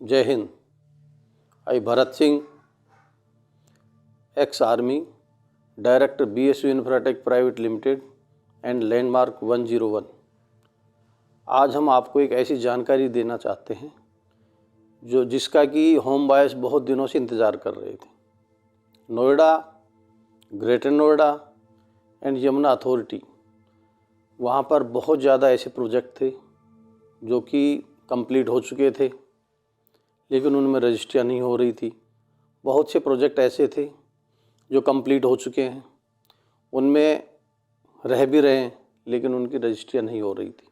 जय हिंद। I Bharat Singh, ex army, director BSU Infratech private limited and landmark 101। आज हम आपको एक ऐसी जानकारी देना चाहते हैं जिसका कि होम बायर्स बहुत दिनों से इंतज़ार कर रहे थे। Noida, greater Noida and Yamuna authority, वहाँ पर बहुत ज़्यादा ऐसे प्रोजेक्ट थे जो कि कंप्लीट हो चुके थे, लेकिन उनमें रजिस्ट्रियाँ नहीं हो रही थी। बहुत से प्रोजेक्ट ऐसे थे जो कंप्लीट हो चुके हैं, उनमें रह भी रहे हैं, लेकिन उनकी रजिस्ट्रियाँ नहीं हो रही थी।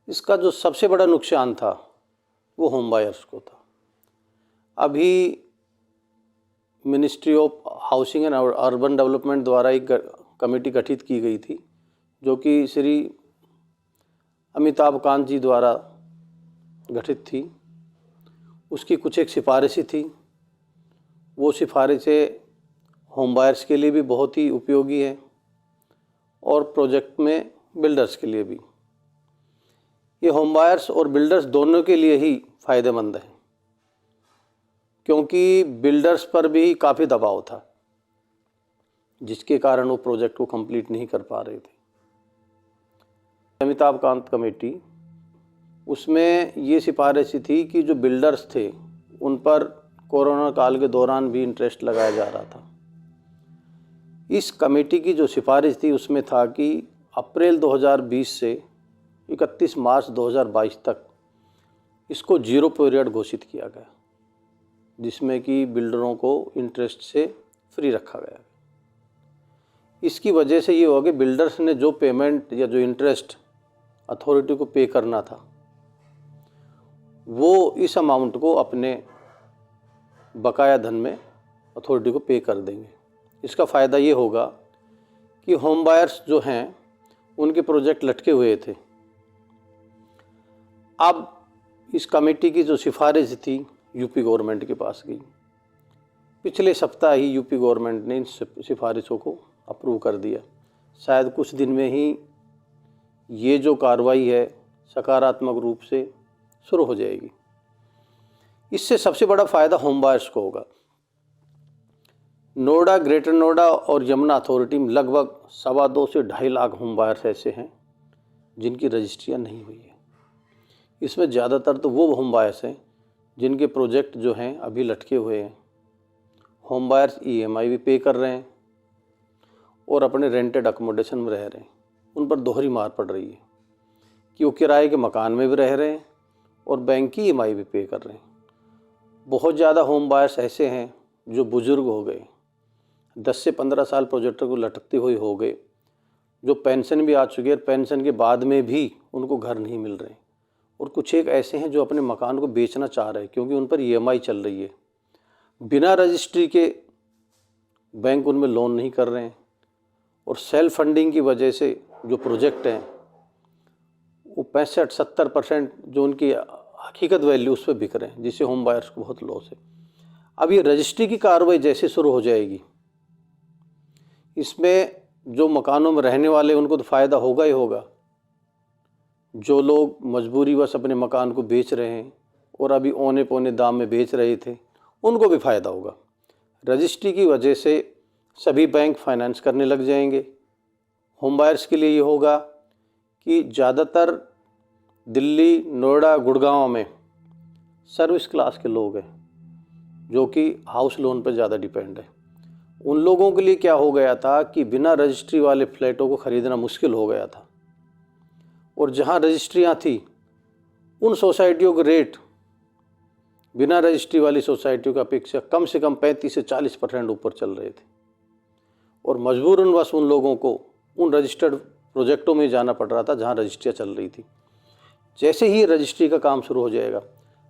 इसका जो सबसे बड़ा नुकसान था वो होम बायर्स को था। अभी ministry of housing and urban development द्वारा एक कमेटी गठित की गई थी, जो कि श्री अमिताभ कांत जी द्वारा गठित थी। उसकी कुछ एक सिफारिशें थी। वो सिफारिशें होम बायर्स के लिए भी बहुत ही उपयोगी है और प्रोजेक्ट में बिल्डर्स के लिए भी। ये होम बायर्स और बिल्डर्स दोनों के लिए ही फ़ायदेमंद है, क्योंकि बिल्डर्स पर भी काफ़ी दबाव था, जिसके कारण वो प्रोजेक्ट को कंप्लीट नहीं कर पा रहे थे। अमिताभ कांत कमेटी, उसमें ये सिफारिश थी कि जो बिल्डर्स थे उन पर कोरोना काल के दौरान भी इंटरेस्ट लगाया जा रहा था। इस कमेटी की जो सिफारिश थी उसमें था कि अप्रैल 2020 से 31 मार्च 2022 तक इसको जीरो पीरियड घोषित किया गया, जिसमें कि बिल्डरों को इंटरेस्ट से फ्री रखा गया। इसकी वजह से ये हुआ कि बिल्डर्स ने जो पेमेंट या जो इंटरेस्ट अथॉरिटी को पे करना था, वो इस अमाउंट को अपने बकाया धन में अथॉरिटी को पे कर देंगे। इसका फ़ायदा ये होगा कि होम बायर्स जो हैं उनके प्रोजेक्ट लटके हुए थे। अब इस कमेटी की जो सिफारिश थी यूपी गवर्नमेंट के पास गई। पिछले सप्ताह ही यूपी गवर्नमेंट ने इन सिफारिशों को अप्रूव कर दिया। शायद कुछ दिन में ही ये जो कार्रवाई है सकारात्मक रूप से शुरू हो जाएगी। इससे सबसे बड़ा फ़ायदा होम बायर्स को होगा। नोएडा, ग्रेटर नोएडा और यमुना अथॉरिटी में लगभग 2.25 से 2.5 लाख होम बायर्स ऐसे हैं जिनकी रजिस्ट्रियाँ नहीं हुई है। इसमें ज़्यादातर तो वो होम बायर्स हैं जिनके प्रोजेक्ट जो हैं अभी लटके हुए हैं। होम बायर्स EMI भी पे कर रहे हैं और अपने रेंटेड अकोमोडेशन में रह रहे हैं। उन पर दोहरी मार पड़ रही है कि वो किराए के मकान में भी रह रहे हैं और बैंक की EMI भी पे कर रहे हैं। बहुत ज़्यादा होम बायर्स ऐसे हैं जो बुज़ुर्ग हो गए, 10 से 15 साल प्रोजेक्ट को लटकते हुए हो गए, जो पेंशन भी आ चुकी है, पेंशन के बाद में भी उनको घर नहीं मिल रहे। और कुछ एक ऐसे हैं जो अपने मकान को बेचना चाह रहे हैं क्योंकि उन पर EMI चल रही है। बिना रजिस्ट्री के बैंक उनमें लोन नहीं कर रहे हैं और सेल्फ फंडिंग की वजह से जो प्रोजेक्ट हैं वो 65-70% जो उनकी हकीकत वैल्यू उस पर बिक रहे हैं, जिससे होम बायर्स को बहुत लॉस है। अब ये रजिस्ट्री की कार्रवाई जैसे शुरू हो जाएगी, इसमें जो मकानों में रहने वाले उनको तो फ़ायदा होगा ही होगा। जो लोग मजबूरीवश अपने मकान को बेच रहे हैं और अभी औने पौने दाम में बेच रहे थे, उनको भी फ़ायदा होगा। रजिस्ट्री की वजह से सभी बैंक फाइनेंस करने लग जाएंगे। होम बायर्स के लिए ये होगा कि ज़्यादातर दिल्ली, नोएडा, गुड़गांव में सर्विस क्लास के लोग हैं जो कि हाउस लोन पर ज़्यादा डिपेंड है। उन लोगों के लिए क्या हो गया था कि बिना रजिस्ट्री वाले फ्लैटों को ख़रीदना मुश्किल हो गया था, और जहां रजिस्ट्रियां थी उन सोसाइटियों के रेट बिना रजिस्ट्री वाली सोसाइटियों की अपेक्षा कम से कम 35 से 40% ऊपर चल रहे थे, और मजबूरनवश उन लोगों को उन रजिस्टर्ड प्रोजेक्टों में जाना पड़ रहा था जहां रजिस्ट्रियाँ चल रही थी। जैसे ही रजिस्ट्री का काम शुरू हो जाएगा,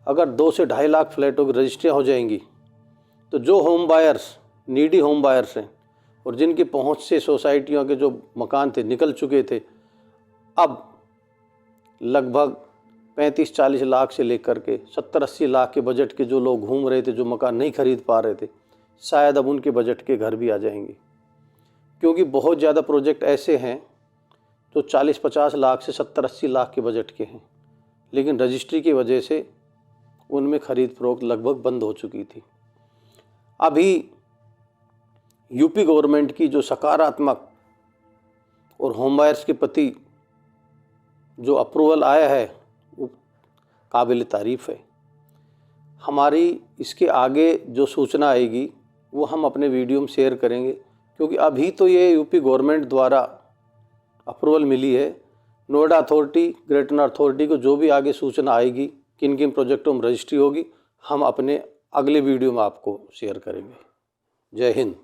अगर 2 से 2.5 लाख फ्लैटों की रजिस्ट्रियाँ हो जाएंगी, तो जो home buyers needy home buyers हैं और जिनकी पहुंच से सोसाइटियों के जो मकान थे निकल चुके थे, अब लगभग 35-40 लाख से लेकर के 70-80 लाख के बजट के जो लोग घूम रहे थे, जो मकान नहीं खरीद पा रहे थे, शायद अब उनके बजट के घर भी आ जाएंगे। क्योंकि बहुत ज़्यादा प्रोजेक्ट ऐसे हैं जो 40-50 लाख से 70-80 लाख के बजट के हैं, लेकिन रजिस्ट्री की वजह से उनमें खरीद फरोख्त लगभग बंद हो चुकी थी। अभी यूपी गवर्नमेंट की जो सकारात्मक और होम बायर्स के प्रति जो अप्रूवल आया है वो काबिल तारीफ़ है। हमारी इसके आगे जो सूचना आएगी वो हम अपने वीडियो में शेयर करेंगे, क्योंकि अभी तो ये यूपी गवर्नमेंट द्वारा अप्रूवल मिली है। Noida authority, greater Noida authority को जो भी आगे सूचना आएगी किन किन प्रोजेक्टों में रजिस्ट्री होगी, हम अपने अगले वीडियो में आपको शेयर करेंगे। जय हिंद।